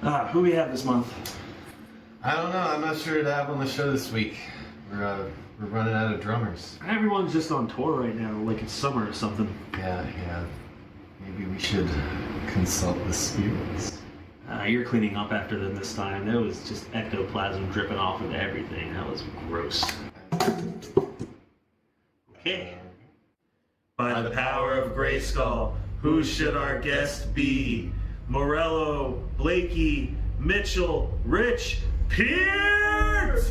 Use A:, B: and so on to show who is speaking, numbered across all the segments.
A: Who we have this month?
B: I don't know. I'm not sure to have on the show this week. We're running out of drummers.
A: Everyone's just on tour right now, like it's summer or something.
B: Yeah. Maybe we should consult the spirits.
A: You're cleaning up after them this time. There was just ectoplasm dripping off of everything. That was gross. Okay. By the power of Grayskull, who should our guest be? Morello, Blakey, Mitchell, Rich, Peart!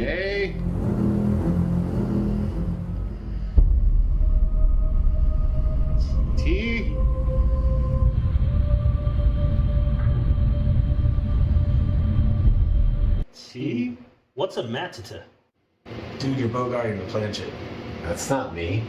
B: A. T. T.
A: What's a matata?
C: Dude, you're bogarting the planchette.
B: That's not me.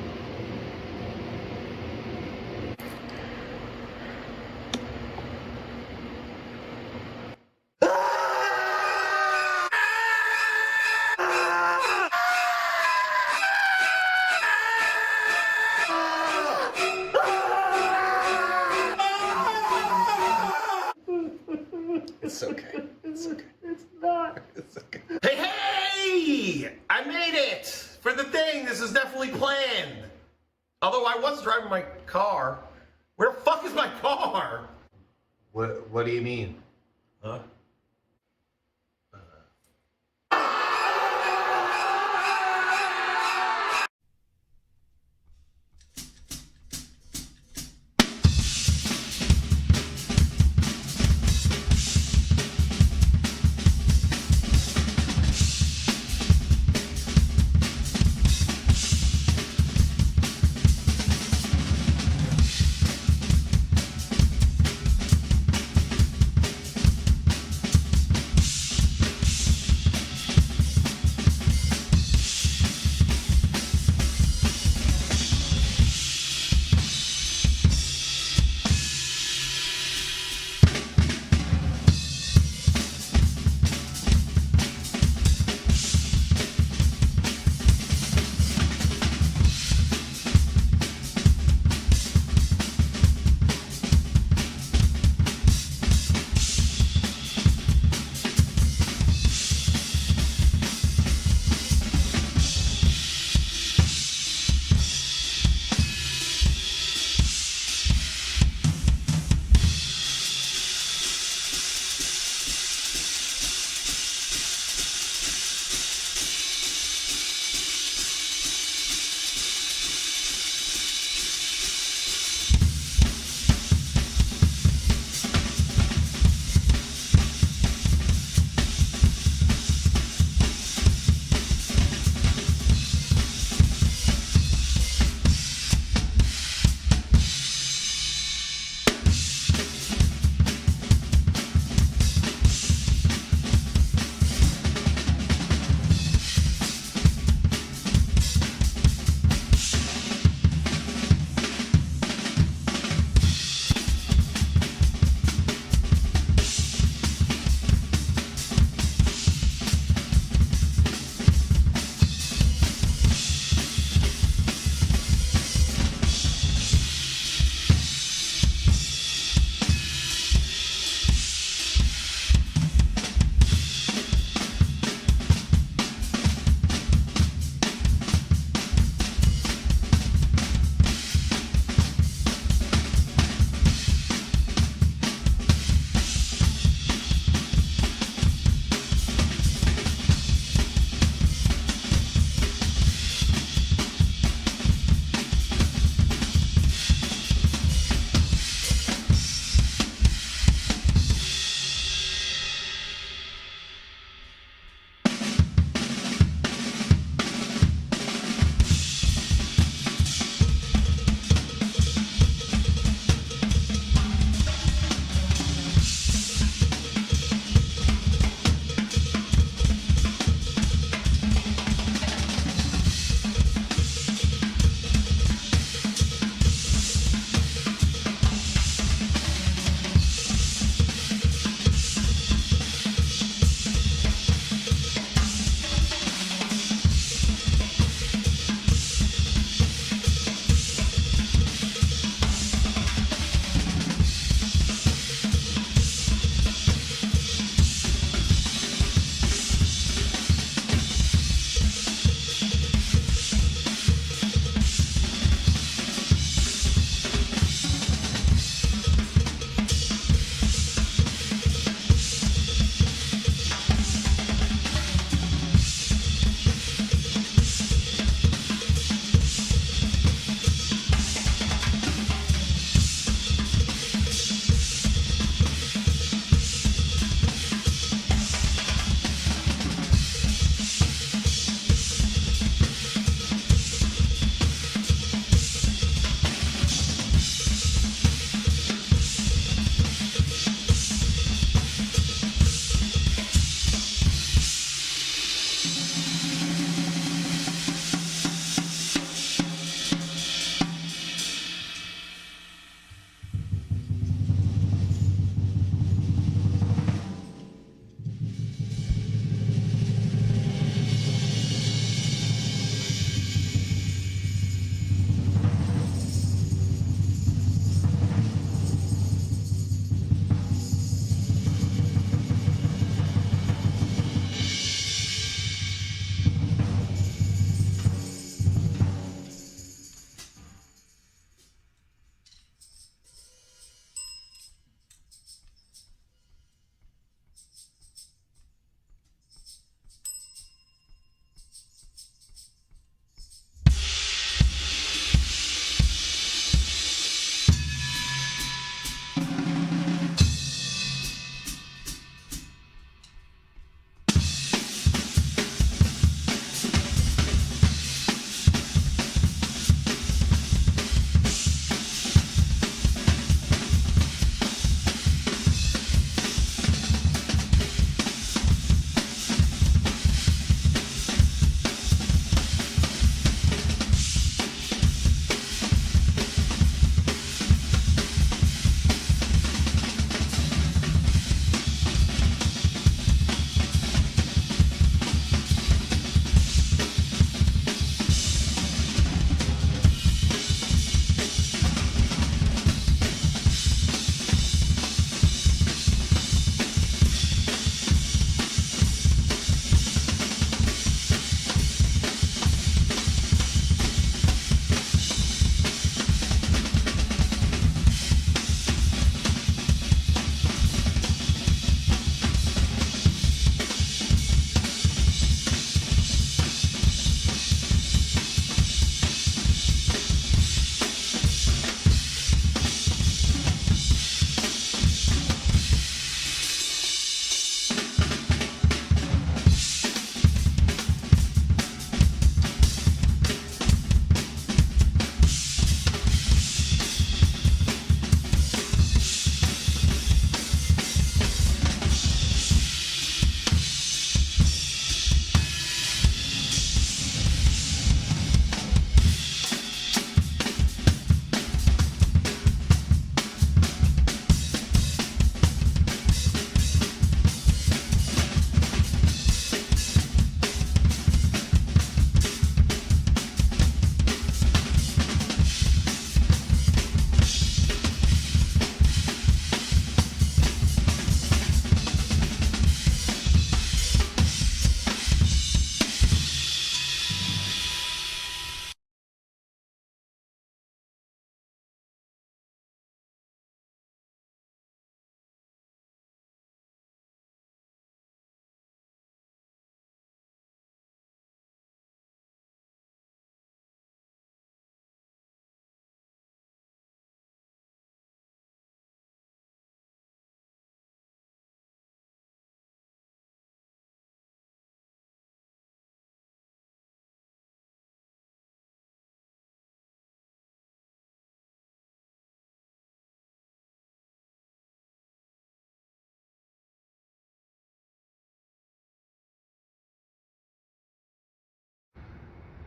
C: It's okay. It's okay.
A: It's not.
C: It's okay.
D: Hey! I made it! For the thing, this is definitely planned. Although I was driving my car. Where the fuck is my car?
B: What do you mean?
D: Huh?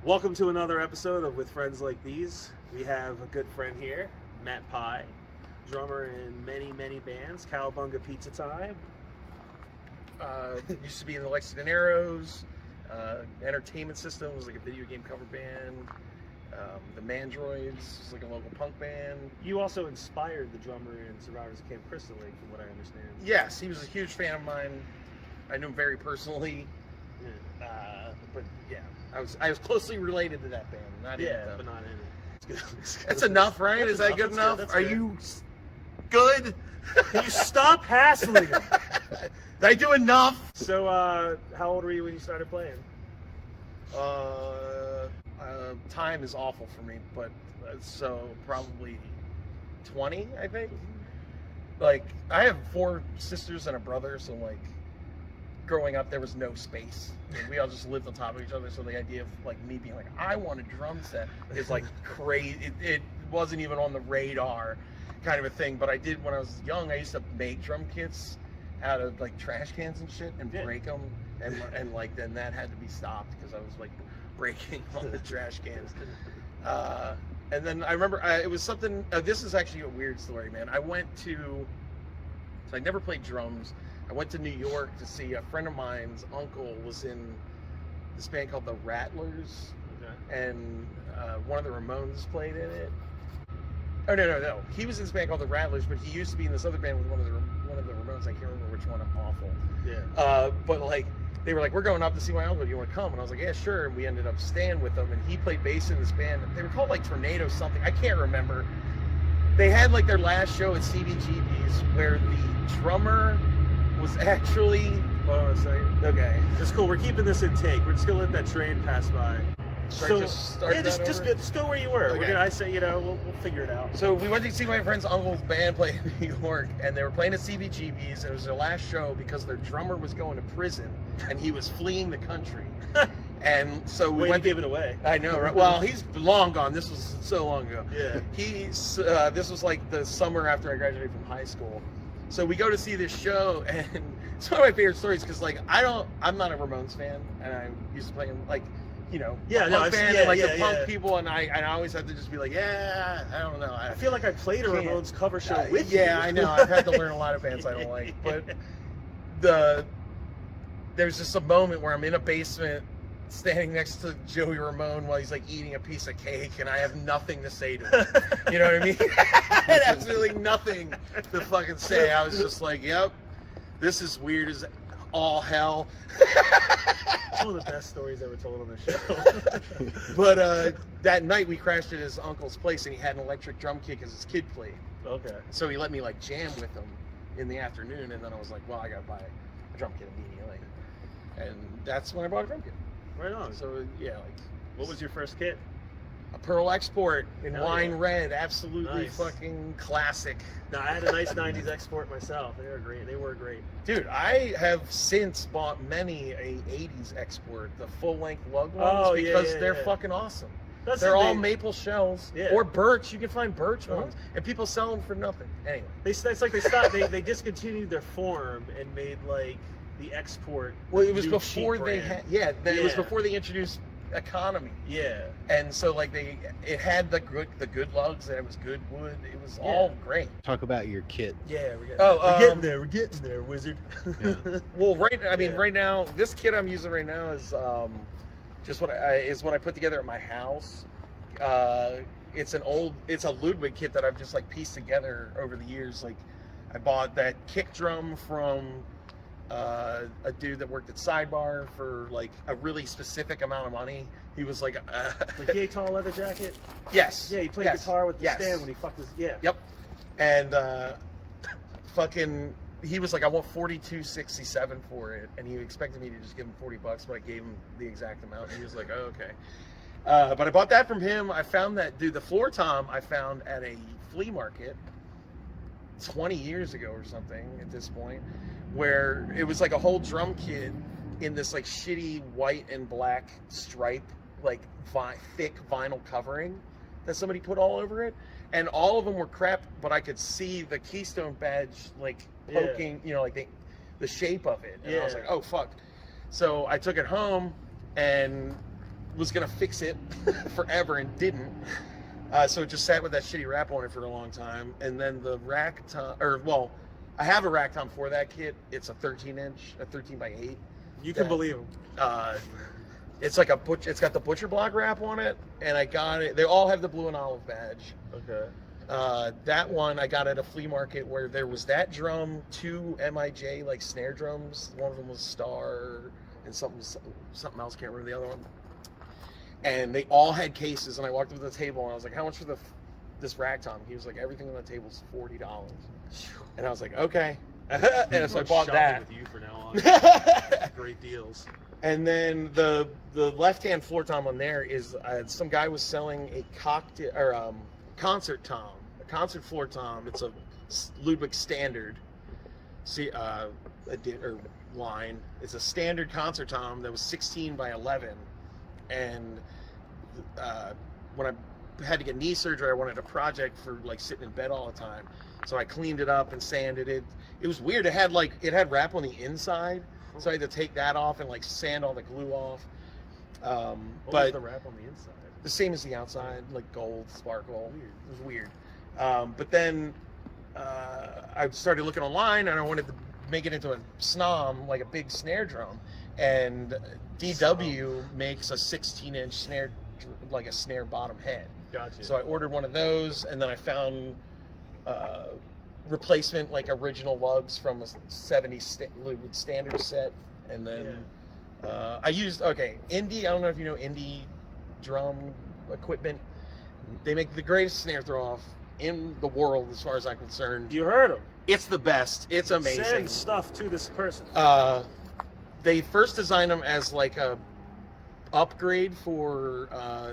C: Welcome to another episode of With Friends Like These. We have a good friend here, Matt Pye, drummer in many, many bands. Cowabunga Pizza Time.
D: Used to be in the Lexington Arrows, Entertainment Systems, like a video game cover band. The Mandroids is like a local punk band.
C: You also inspired the drummer in Survivors of Camp Crystal Lake, from what I understand.
D: Yes, he was a huge fan of mine. I knew him very personally. But yeah, I was closely related to that band. Not in it, though.
C: But not in it. It's good.
D: That's enough, right? Is that good enough?
C: That's
D: Are
C: good.
D: you good?
C: Can you stop hassling him?
D: Did I do enough?
C: So, how old were you when you started playing?
D: Time is awful for me, but so probably 20, I think. Like, I have 4 sisters and a brother, so like, growing up there was no space. And we all just lived on top of each other, so the idea of like me being like, I want a drum set is like crazy. It wasn't even on the radar kind of a thing, but I did when I was young. I used to make drum kits out of like trash cans and shit and break them, and like then that had to be stopped because I was like breaking all the trash cans. And then I remember it was something. This is actually a weird story, man. So I never played drums. I went to New York to see a friend of mine's uncle was in this band called the Rattlers, and one of the Ramones played in it. Oh no! He was in this band called the Rattlers, but he used to be in this other band with one of the Ramones. I can't remember which one. I'm awful.
C: Yeah.
D: But like they were like, we're going up to see my uncle. Do you want to come? And I was like, yeah, sure. And we ended up staying with them, and he played bass in this band. They were called like Tornado something. I can't remember. They had like their last show at CBGB's where the drummer was actually.
C: Hold on a second.
D: Okay.
C: It's cool. We're keeping this in take. We're just gonna let that train pass by.
D: Just
C: go where you were.
D: Okay.
C: We're gonna. I say, we'll figure it out.
D: So we went to see my friend's uncle's band play in New York, and they were playing at CBGB's, and it was their last show because their drummer was going to prison, and he was fleeing the country. And so we went.
C: Give it away.
D: I know, right? Well, he's long gone. This was so long ago.
C: Yeah.
D: This was like the summer after I graduated from high school. So we go to see this show, and it's one of my favorite stories because, like, I'm not a Ramones fan, and I used to play in, like, punk band and, like, the punk people, and I always had to just be like, I don't know.
C: I feel like I played a Ramones cover show with you.
D: Yeah, I know. I've had to learn a lot of bands I don't like, but there's just a moment where I'm in a basement standing next to Joey Ramone while he's like eating a piece of cake, and I have nothing to say to him. You know what I mean? I had absolutely nothing to fucking say. I was just like, yep, this is weird as all hell.
C: It's one of the best stories ever told on the show.
D: But that night we crashed at his uncle's place, and he had an electric drum kit because his kid played.
C: Okay.
D: So he let me like jam with him in the afternoon, and then I was like, well, I gotta buy a drum kit immediately. And that's when I bought a drum kit.
C: Right on.
D: So yeah, like,
C: what was your first kit?
D: a Pearl Export in
C: Hell
D: wine
C: yeah.
D: red, absolutely
C: Nice.
D: fucking classic.
C: No, I had a nice 90s Export myself. They were great.
D: Dude, I have since bought many a 80s Export, the full-length lug ones,
C: Oh, yeah,
D: because
C: yeah,
D: they're
C: yeah.
D: fucking awesome.
C: That's
D: They're
C: the
D: all
C: thing.
D: maple shells,
C: Yeah.
D: or birch. You can find birch
C: Uh-huh.
D: ones, and people sell them for nothing. Anyway.
C: It's like they stopped. They discontinued their form and made like the Export.
D: Well, it was
C: new
D: before
C: cheap
D: they
C: brand.
D: had, it was
C: Yeah.
D: before they introduced economy.
C: Yeah.
D: And so like it had the good lugs, and it was good wood. It was all great.
B: Talk about your kit.
C: Yeah, we're getting there, wizard.
B: Yeah.
D: Well, right now, this kit I'm using right now is just what I put together at my house. It's a Ludwig kit that I've just like pieced together over the years. Like I bought that kick drum from a dude that worked at Sidebar for like a really specific amount of money. He was like,
C: Like the tall leather jacket.
D: yes,
C: Yeah, he played
D: yes,
C: guitar with the
D: yes.
C: stand when he fucked his. Yeah.
D: Yep. And he was like, I want $42.67 for it, and he expected me to just give him $40, but I gave him the exact amount, and he was like, oh, okay. But I bought that from him. I found that, dude, the floor tom I found at a flea market 20 years ago or something at this point, where it was like a whole drum kit in this like shitty white and black stripe, like thick vinyl covering that somebody put all over it. And all of them were crap, but I could see the Keystone badge like poking, like the shape of it. And I was
C: Yeah.
D: like, oh fuck. So I took it home and was gonna fix it forever and didn't. So it just sat with that shitty wrap on it for a long time. And then the rack tom, I have a rack tom for that kit. It's a 13-inch, a 13 by 8.
C: You can believe them.
D: It's like it's got the butcher block wrap on it, and I got it. They all have the blue and olive badge.
C: Okay.
D: That one I got at a flea market where there was that drum, 2 MIJ like snare drums. One of them was Star and something else. Can't remember the other one. And they all had cases, and I walked up to the table and I was like, "How much for this rack tom?" He was like, "Everything on the table is $40." And I was like, "Okay." And so I bought that.
C: With you for now on. Great deals.
D: And then the left-hand floor tom on there is some guy was selling a cocktail or concert tom, a concert floor tom. It's a Ludwig Standard, line. It's a standard concert tom that was 16 by 11, and when I had to get knee surgery, I wanted a project for like sitting in bed all the time. So I cleaned it up and sanded it. It was weird. It had wrap on the inside. So I had to take that off and like sand all the glue off.
C: What
D: But
C: was the wrap on the inside?
D: the same as the outside, like gold, sparkle. Weird. It was weird. But then I started looking online and I wanted to make it into a snom, like a big snare drum. And DW makes a 16-inch snare, like a snare bottom head.
C: Gotcha.
D: So I ordered one of those, and then I found replacement, like original lugs from a 70s Ludwig Standard set, and then I used Indie. I don't know if you know Indie drum equipment. They make the greatest snare throw off in the world, as far as I'm concerned.
C: You heard them.
D: It's the best. It's amazing.
C: Send stuff to this person.
D: They first designed them as like a upgrade for,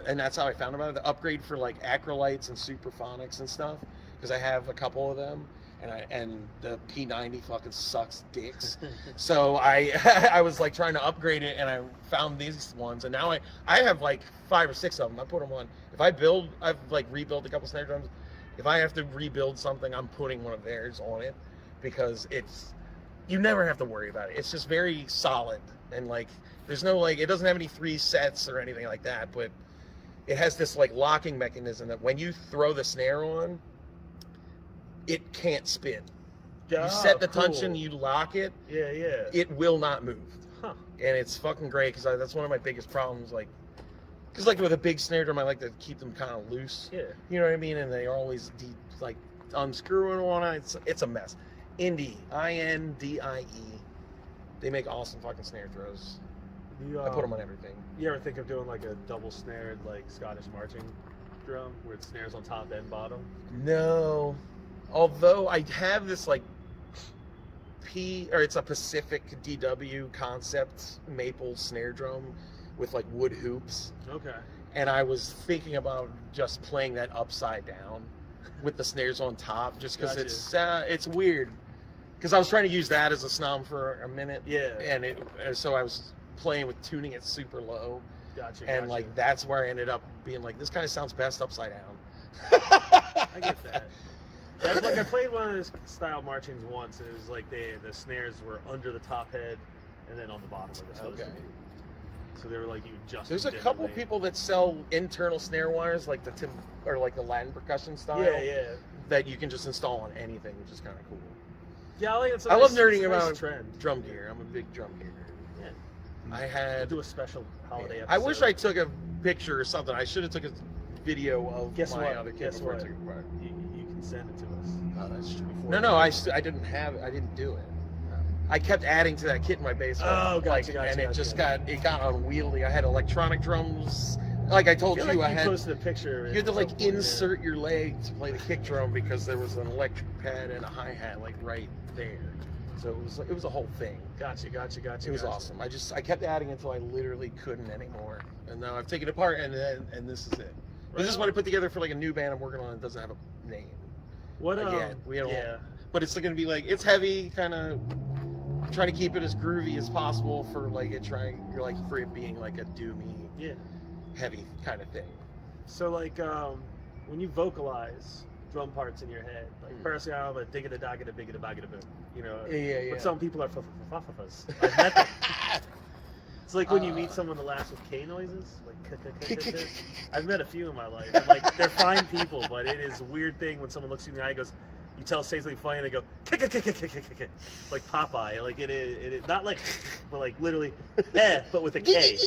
D: and that's how I found about it. The upgrade for like acrylites and superphonics and stuff, because I have a couple of them, and the P90 fucking sucks dicks. So I was like trying to upgrade it, and I found these ones, and now I have like 5 or 6 of them. I put them on. I've like rebuilt a couple snare drums. If I have to rebuild something, I'm putting one of theirs on it, because you never have to worry about it. It's just very solid, and like there's no like, it doesn't have any 3 sets or anything like that, but it has this like locking mechanism that when you throw the snare on, it can't spin. You set the tension, you lock it.
C: Yeah.
D: It will not move.
C: Huh.
D: And it's fucking great, because that's one of my biggest problems. Like, because like with a big snare drum, I like to keep them kind of loose.
C: Yeah.
D: You know what I mean? And they are always like unscrewing on it. It's a mess. Indie, INDIE. They make awesome fucking snare throws. I put them on everything.
C: You ever think of doing like a double snared like Scottish marching drum where it snares on top and bottom?
D: No. Although I have this like it's a Pacific DW concept maple snare drum with like wood hoops.
C: Okay.
D: And I was thinking about just playing that upside down with the snares on top, just because it's weird. Because I was trying to use that as a snom for a minute. Yeah. And so I was playing with tuning it super low.
C: Gotcha.
D: And like that's where I ended up being like, this kind of sounds best upside down.
C: I get that. That's like I played one of those style marchings once, and it was like the snares were under the top head and then on the bottom where they're supposed to be. So they were like you just.
D: There's a couple people that sell internal snare wires like the the Latin percussion style.
C: Yeah.
D: That you can just install on anything, which is kind of cool.
C: Yeah,
D: I love nerding about drum gear. I'm a big drum gear. Yeah.
C: We'll do a special holiday episode.
D: I wish I took a picture or something. I should have took a video of my other kit.
C: Guess what? You can send it to us.
D: Oh, that's true. No, I didn't have it. I didn't do it. I kept adding to that kit in my basement.
C: Oh, gotcha.
D: And it just got unwieldy. I had electronic drums. Like I told you, I
C: posted a picture.
D: You had to like insert your leg to play the kick drum because there was an electric pad and a hi-hat like right there. So it was a whole thing.
C: Gotcha.
D: It was awesome. I kept adding until I literally couldn't anymore. And now I've taken it apart, and this is it. But this is what I put together for like a new band I'm working on. It doesn't have a name.
C: What?
D: But it's going to be like, it's heavy, kind of trying to keep it as groovy as possible for like for it being like a doomy, heavy kind of thing.
C: So like when you vocalize drum parts in your head, like personally, I'm a digga da dagga da bigga da bagga da boom. You know.
D: Yeah.
C: But some people are fuffas. I've met them. It's like when you meet someone that laughs with K noises, like I've met a few in my life. And like they're fine people, but it is a weird thing when someone looks you in the eye and goes, you tell say something funny and they go like Popeye, like it is not like, but like literally, but with a K.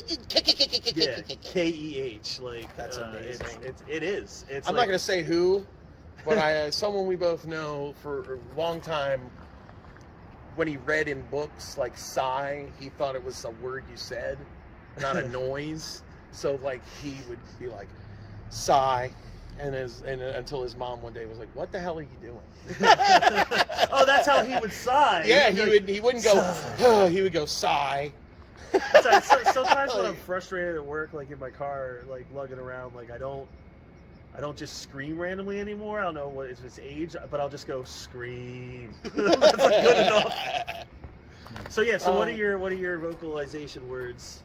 C: Yeah, KEH. Like
D: That's amazing.
C: It is. It's.
D: I'm
C: like,
D: not gonna say who, but someone we both know for a long time. When he read in books like sigh, he thought it was a word you said, not a noise. So like he would be like sigh, and until his mom one day was like, "What the hell are you doing?"
C: Oh, that's how he would sigh.
D: Yeah, he wouldn't go. Oh, he would go sigh.
C: Sometimes when I'm frustrated at work, like in my car, like lugging around, like I don't just scream randomly anymore. I don't know what is its age, but I'll just go scream. That's like good enough. So yeah, what are your vocalization words?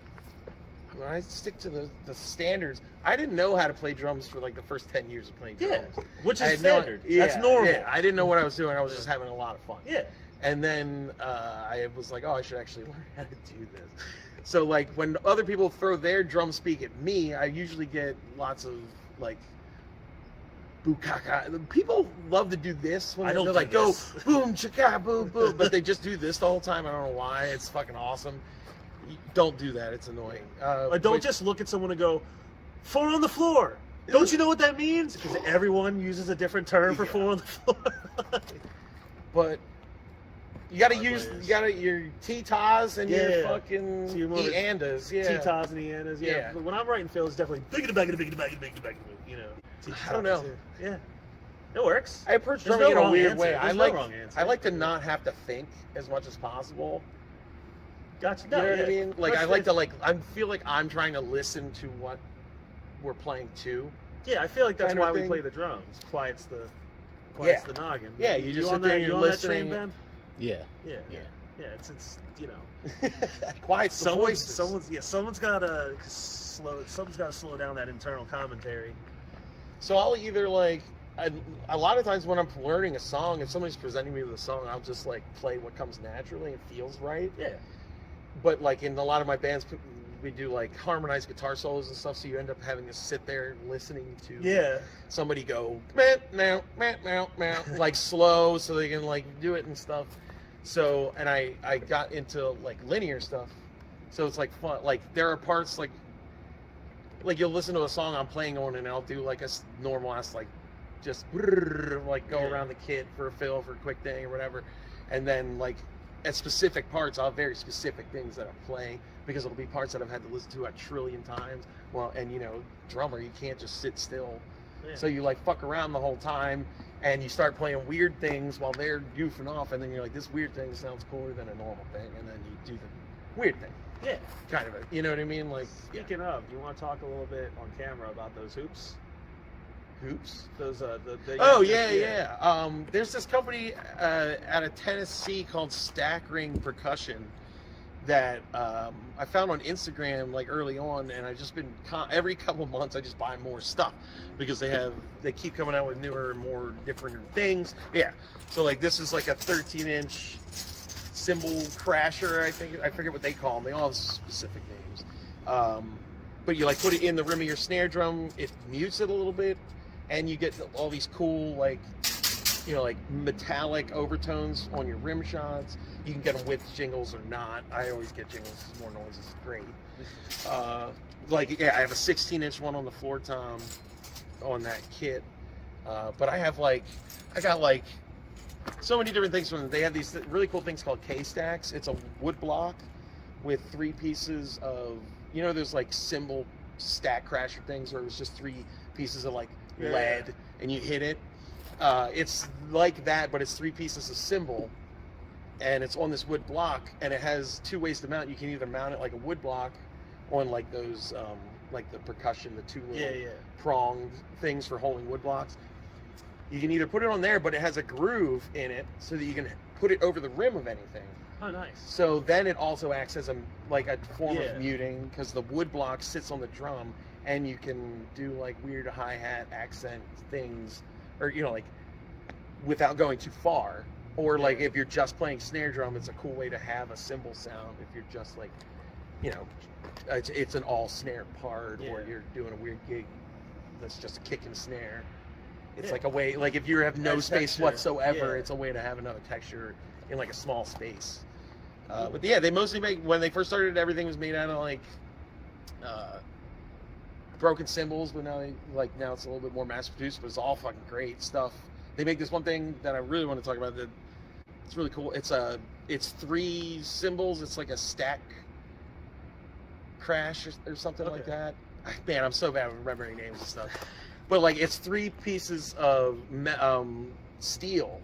D: I stick to the standards. I didn't know how to play drums for like the first 10 years of playing drums.
C: Yeah, which is standard. That's normal.
D: Yeah, I didn't know what I was doing. I was just having a lot of fun.
C: Yeah.
D: And then I was like, oh, I should actually learn how to do this. So like when other people throw their drum speak at me, I usually get lots of like bukaka. People love to do this when they're like, go boom, chaka, boom, boom, but they just do this the whole time. I don't know why. It's fucking awesome. Don't do that. It's annoying.
C: Don't just look at someone and go, 4 on the floor. Don't you know what that means? Because everyone uses a different term for 4 on the floor.
D: But you gotta use your T-tas and your fucking E-andas. Yeah.
C: T-tas and E-andas. Yeah. But when I'm writing fills, it's definitely you know.
D: I don't know.
C: Yeah. It works.
D: I approach drumming in a weird way.
C: I
D: like to not have to think as much as possible.
C: Gotcha.
D: You know what I mean? Like I like to I feel like I'm trying to listen to what we're playing to.
C: Yeah, I feel like that's why we play the drums. Quiets the noggin.
D: Yeah, you just sit there and you're listening.
C: That train, Ben?
B: Yeah.
C: It's you know.
D: Quiets the voices.
C: Someone's gotta slow down that internal commentary.
D: So I'll either like a lot of times when I'm learning a song, if somebody's presenting me with a song, I'll just like play what comes naturally and feels right.
C: Yeah.
D: But like in a lot of my bands, we do like harmonized guitar solos and stuff, so you end up having to sit there listening to somebody go meow, like slow, so they can like do it and stuff. So and I got into like linear stuff, so it's like fun. Like there are parts like you'll listen to a song I'm playing on, and I'll do like a normal ass like just like go around the kit for a fill for a quick thing or whatever, and then like at specific parts I'll have very specific things that I'm playing because it'll be parts that I've had to listen to a trillion times. Well, and you know, drummer, you can't just sit still, so you like fuck around the whole time, and you start playing weird things while they're goofing off, and then you're like, this weird thing sounds cooler than a normal thing, and then you do the weird thing.
C: Yeah.
D: Kind of, you know what I mean? Like,
C: speaking of, you want to talk a little bit on camera about those hoops?
D: Hoops?
C: Those
D: there's this company out of Tennessee called Stack Ring Percussion that I found on Instagram like early on, and I've just been every couple months I just buy more stuff because they keep coming out with newer and more different things. Yeah. So like this is like a 13-inch cymbal crasher, I forget what they call them. They all have specific names. But you like put it in the rim of your snare drum, it mutes it a little bit, and you get all these cool like, you know, like metallic overtones on your rim shots. You can get them with jingles or not. I always get jingles, more noise is great. I have a 16-inch one on the floor tom on that kit. But I got like so many different things from them. They have these really cool things called K-stacks. It's a wood block with 3 pieces of, you know, there's like cymbal stack crasher things where it was just 3 pieces of like lead and you hit it. It's like that, but it's 3 pieces of cymbal, and it's on this wood block, and it has 2 ways to mount. You can either mount it like a wood block on like those, like the percussion, the 2 little pronged things for holding wood blocks. You can either put it on there, but it has a groove in it so that you can put it over the rim of anything.
C: Oh, nice.
D: So then it also acts as a form of muting because the wood block sits on the drum, and you can do like weird hi-hat accent things, or you know, like without going too far. Or like if you're just playing snare drum, it's a cool way to have a cymbal sound if you're just like you know, it's an all snare part, or
C: Yeah.
D: you're doing a weird gig that's just a kick and snare. It's
C: Yeah.
D: like a way, like if you have no
C: Adds
D: space
C: texture.
D: whatsoever,
C: Yeah.
D: it's a way to have another texture in like a small space. But yeah, they mostly make, when they first started, everything was made out of like broken cymbals, but now now it's a little bit more mass produced, but it's all fucking great stuff. They make this one thing that I really want to talk about that it's really cool. It's 3 cymbals. It's like a stack crash or something like
C: Okay.
D: that. Man, I'm so bad at remembering names and stuff. But like it's 3 pieces of steel,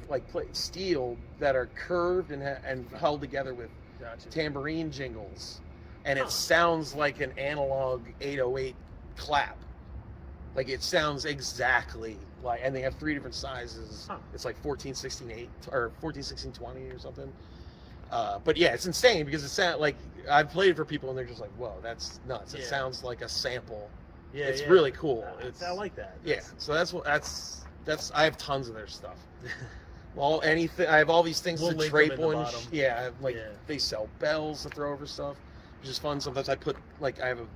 D: steel that are curved and held together with
C: Gotcha.
D: tambourine jingles, and
C: Huh.
D: it sounds like an analog 808 clap. Like it sounds exactly like, and they have 3 different sizes.
C: Huh.
D: It's like 14, 16, 8 or 14, 16, 20 or something. But yeah, it's insane because it sounds like, I've played it for people and they're just like, whoa, that's nuts. It
C: Yeah.
D: sounds like a sample.
C: Yeah,
D: It's
C: yeah.
D: really cool.
C: I like that.
D: Yeah, so that's I have tons of their stuff. I have all these things
C: We'll
D: to
C: link
D: drape
C: them in the
D: on.
C: bottom.
D: Yeah, I have, like
C: Yeah.
D: they sell bells to throw over stuff, which is fun. Sometimes I put I have a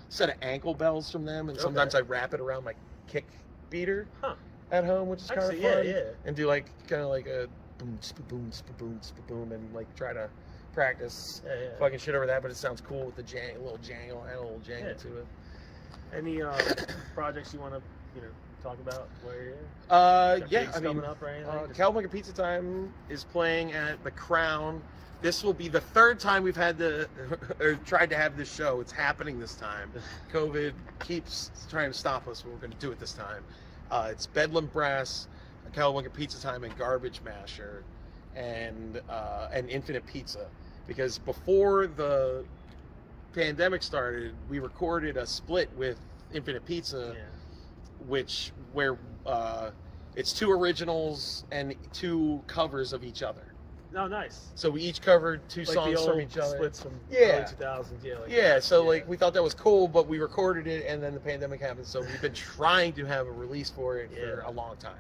D: set of ankle bells from them, and sometimes I wrap it around my kick beater
C: Huh.
D: at home, which is kind of fun.
C: Actually, yeah.
D: And do like kind of like a boom, boom, boom, boom, and like try to practice
C: Yeah.
D: fucking shit over that. But it sounds cool with the little jangle, add a little jangle
C: Yeah.
D: to it.
C: Any projects you want to, talk about while you're here? Got
D: Yeah,
C: gigs
D: I mean,
C: coming up or anything? Just-
D: Cowabunga Pizza Time is playing at the Crown. This will be the 3rd time we've had or tried to have this show. It's happening this time. COVID keeps trying to stop us, but we're going to do it this time. It's Bedlam Brass, Cowabunga Pizza Time, and Garbage Masher, and Infinite Pizza. Because before the pandemic started, we recorded a split with Infinite Pizza, where it's 2 originals and 2 covers of each other.
C: No, nice.
D: So we each covered 2
C: Like
D: songs
C: the
D: from
C: old
D: each other.
C: splits from
D: Yeah.
C: early 2000s. Yeah.
D: Like we thought that was cool, but we recorded it and then the pandemic happened, so we've been trying to have a release for it for a long time.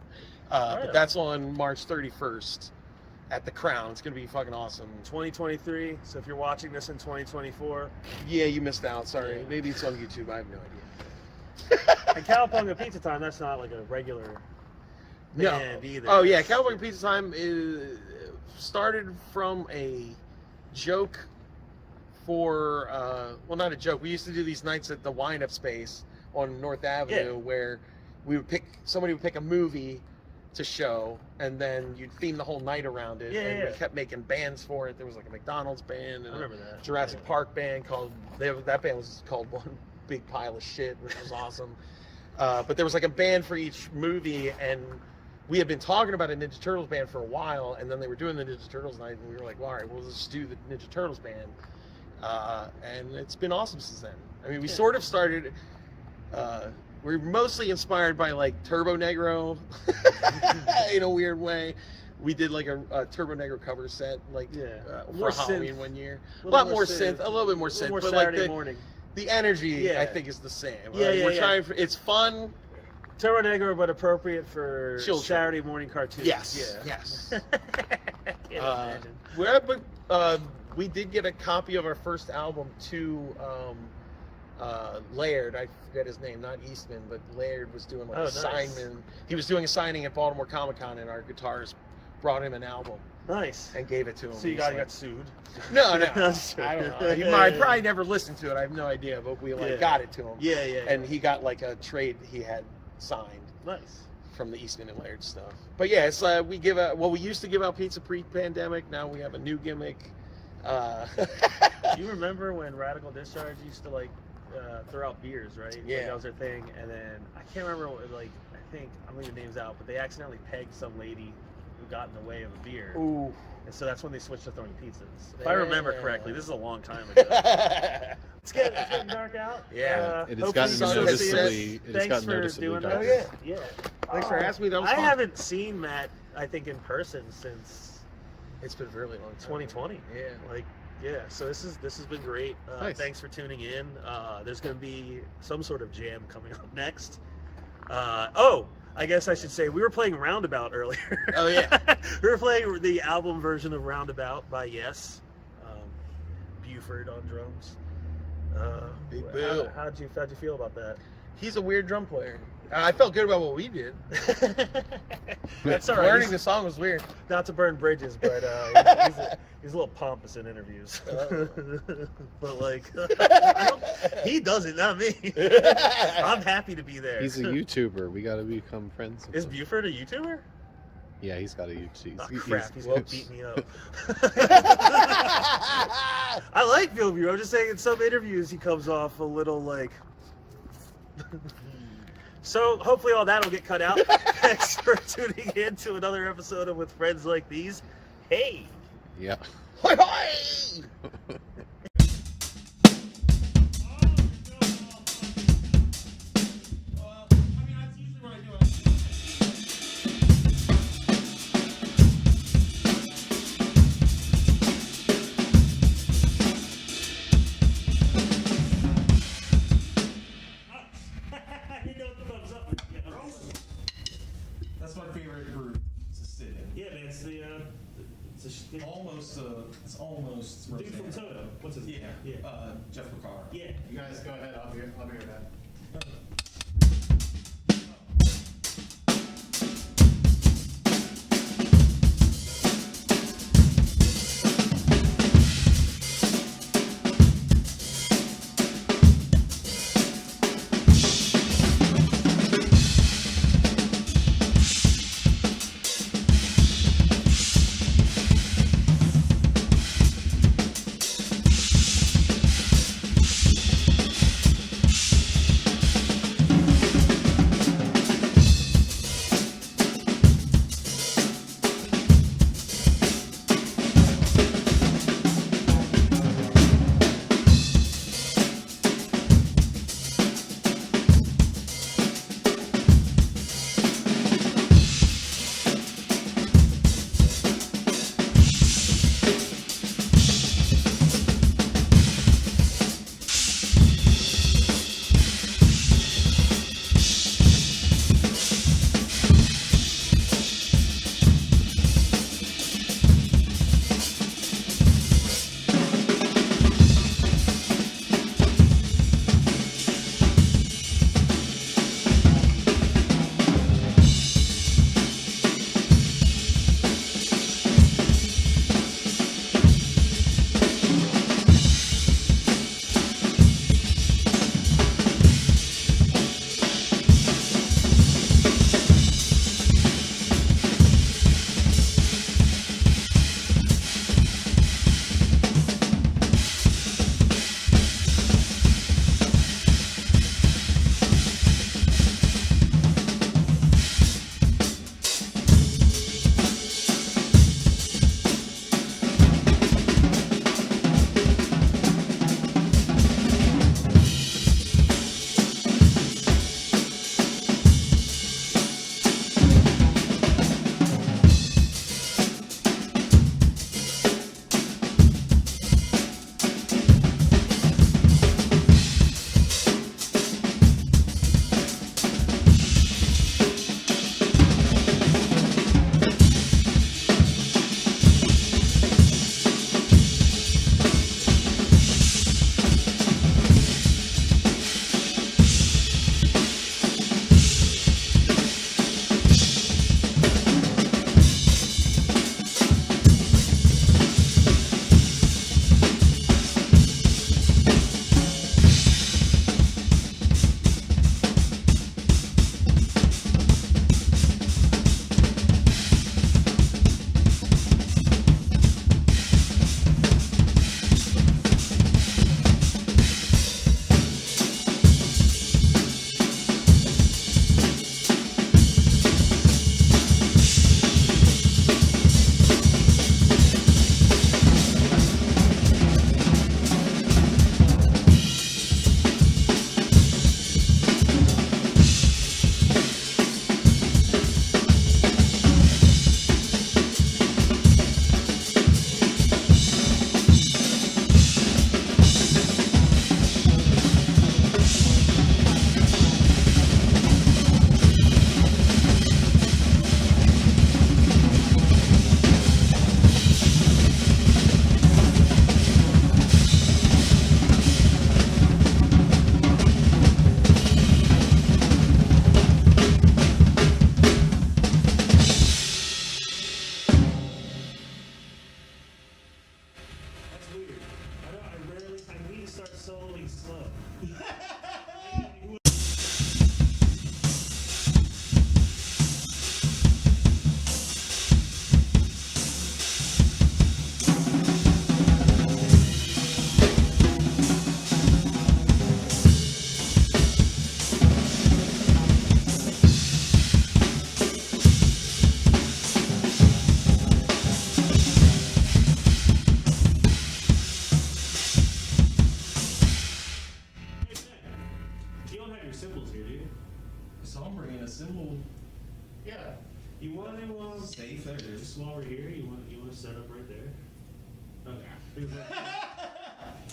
D: But that's on March 31st at the Crown. It's gonna be fucking awesome.
C: 2023. So if you're watching this in 2024,
D: Yeah, you missed out. Sorry.
C: Yeah.
D: Maybe it's on YouTube. I have no idea.
C: and Cowabunga Pizza Time, that's not like a regular band either.
D: Oh yeah, Cowabunga Pizza Time started from a joke for well, not a joke. We used to do these nights at the wind-up space on North Avenue where somebody would pick a movie to show, and then you'd theme the whole night around it. We kept making bands for it. There was like a McDonald's band and
C: I remember that.
D: Jurassic Park band that band was called One Big Pile of Shit, which was awesome. But there was like a band for each movie, and we had been talking about a Ninja Turtles band for a while, and then they were doing the Ninja Turtles night, and we were like, well, all right, we'll just do the Ninja Turtles band. And it's been awesome since then. I mean, we sort of started, we're mostly inspired by like Turbo Negro in a weird way. We did like a Turbo Negro cover set, for
C: More
D: Halloween
C: synth.
D: one year.
C: A
D: A lot more synth, a little bit more synth,
C: more
D: but
C: Saturday
D: like
C: morning.
D: the energy, I
C: Yeah.
D: think, is the same.
C: Yeah,
D: Trying for, it's fun.
C: Turbo Negro, but appropriate for
D: Children.
C: Saturday morning cartoons.
D: Yes,
C: Yeah.
D: yes.
C: Can't imagine.
D: We did get a copy of our first album to Laird. I forget his name, not Eastman, but Laird was doing like a
C: nice.
D: signing. He was doing a signing at Baltimore Comic-Con, and our guitarist brought him an album
C: Nice.
D: and gave it to him.
C: So you
D: He's
C: guys
D: like,
C: got sued?
D: No,
C: I'm
D: I
C: just
D: don't know.
C: joking.
D: He might probably never listened to it. I have no idea, but we
C: Yeah.
D: got it to him.
C: Yeah.
D: And he got like a trade he had signed
C: Nice.
D: from the Eastman and Laird stuff. But yeah, it's we used to give out pizza pre-pandemic. Now we have a new gimmick.
C: Do you remember when Radical Discharge used to throw out beers, right?
D: Yeah.
C: Like, that was their thing. And then I can't remember I think I'm leaving names out, but they accidentally pegged some lady who got in the way of a beer.
D: Ooh.
C: And so that's when they switched to throwing pizzas. If I remember
D: Yeah.
C: correctly, this is a long time ago. It's getting dark out.
D: Yeah.
B: It has
C: hopefully
B: gotten
C: you can still see us.
B: noticeably. It has
C: Thanks
B: gotten
C: for
B: noticeably
C: doing
B: darker.
C: that. Yeah.
D: Thanks for asking me. That was
C: I
D: fun.
C: haven't seen Matt, I think, in person since
D: It's been a really long time.
C: 2020.
D: Yeah.
C: So this has been great.
B: Nice.
C: Thanks for tuning in. There's going to be some sort of jam coming up next. I guess I should say we were playing Roundabout earlier.
D: Oh yeah.
C: We were playing the album version of Roundabout by Yes. Buford on drums.
D: Big Bill.
C: How'd you feel about that?
D: He's a weird drum player. I felt good about what we did.
C: That's all right.
D: Learning the song was weird.
C: Not to burn bridges, but he's a little pompous in interviews. But like, he doesn't, not me. I'm happy to be there.
B: He's a YouTuber. We got to become friends.
C: Is Buford a YouTuber?
B: Yeah, he's got a YouTube.
C: Oh, crap, he's gonna beat me up. I like Bill Buford. I'm just saying in some interviews he comes off a little like. So hopefully all that'll get cut out. Thanks for tuning in to another episode of With Friends Like These. Hey!
B: Yeah.
D: Hoi hoi!
E: That's my favorite group to sit in.
A: Yeah, man, it's
E: It's almost
A: dude from Toto. What's his name?
E: Yeah.
A: Yeah.
E: Jeff McCarr.
A: Yeah.
B: You guys go ahead. I'll be right back.
A: fucking slow. You don't have your cymbals here, do you?
E: So I'm bringing a cymbal.
A: Yeah. You want to
E: Stay first.
A: just while we're here, you want to set up right there? Okay.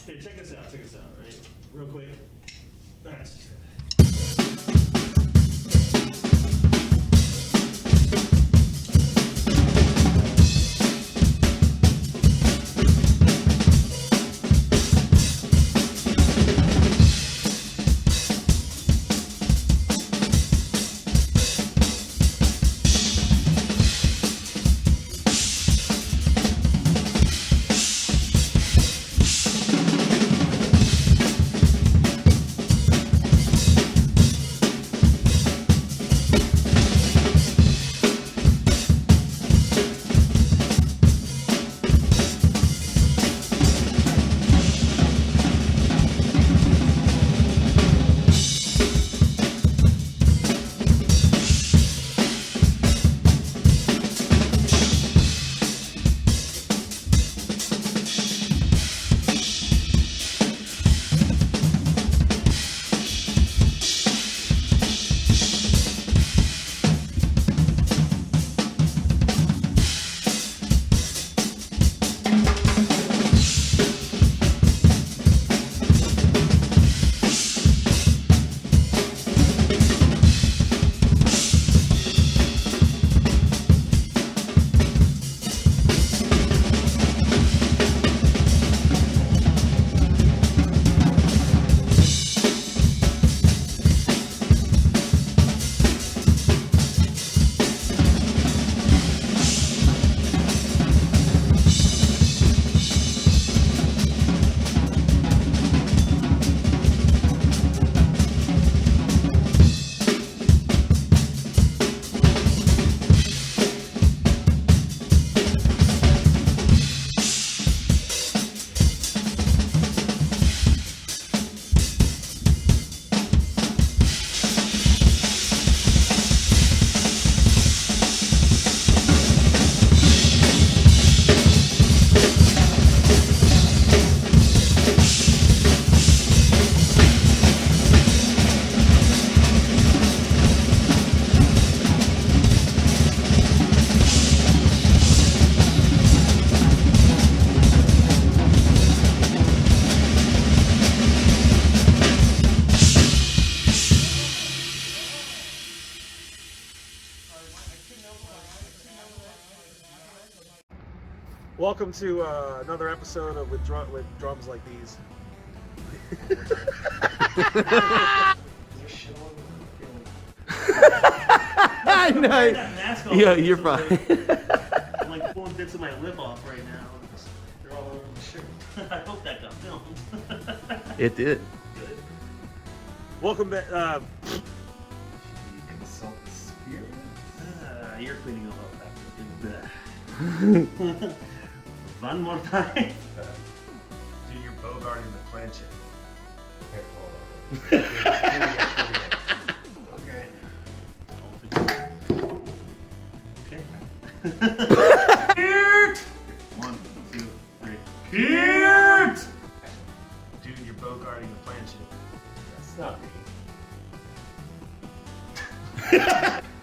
A: Here, check this out, right? Real quick. That's just
C: Welcome to another episode of with drums like these.
B: I know.
A: that mask off.
B: Yeah, you're
A: So,
B: fine.
A: I'm like pulling bits of my lip off right now. They're all over my shirt. I hope that got filmed.
B: It did.
A: Good.
C: Welcome back.
B: Consult the spirit.
A: You're cleaning them up after. One more time.
B: Do your Bogart in the planche. Okay.
A: Okay. Peart! 1, 2, 3. Peart!
B: Do your Bogart in the planche.
C: That's not me.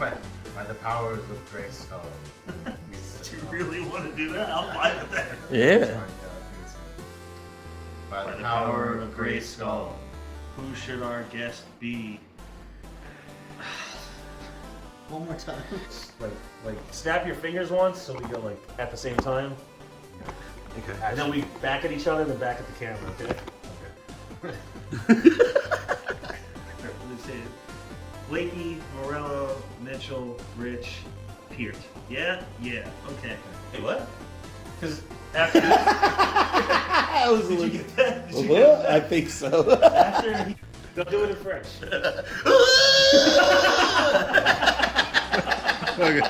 B: But by the powers of Grace Skull.
A: Do you really want to do that? I'll fight with that.
B: Yeah.
A: By the power of Grey Skull, who should our guest be? One more time.
C: Like snap your fingers once, so we go like at the same time,
B: Okay.
C: and then we back at each other, then back at the camera. Okay.
A: Let's say it. Blakey, Morello, Mitchell, Rich, Peart. Yeah? Yeah. Okay.
C: Hey, what?
A: Because after this,
F: I was
A: Did you
F: looking.
A: get that? Did you get that?
F: I think so.
A: After he
C: Don't do it in French.
F: Okay.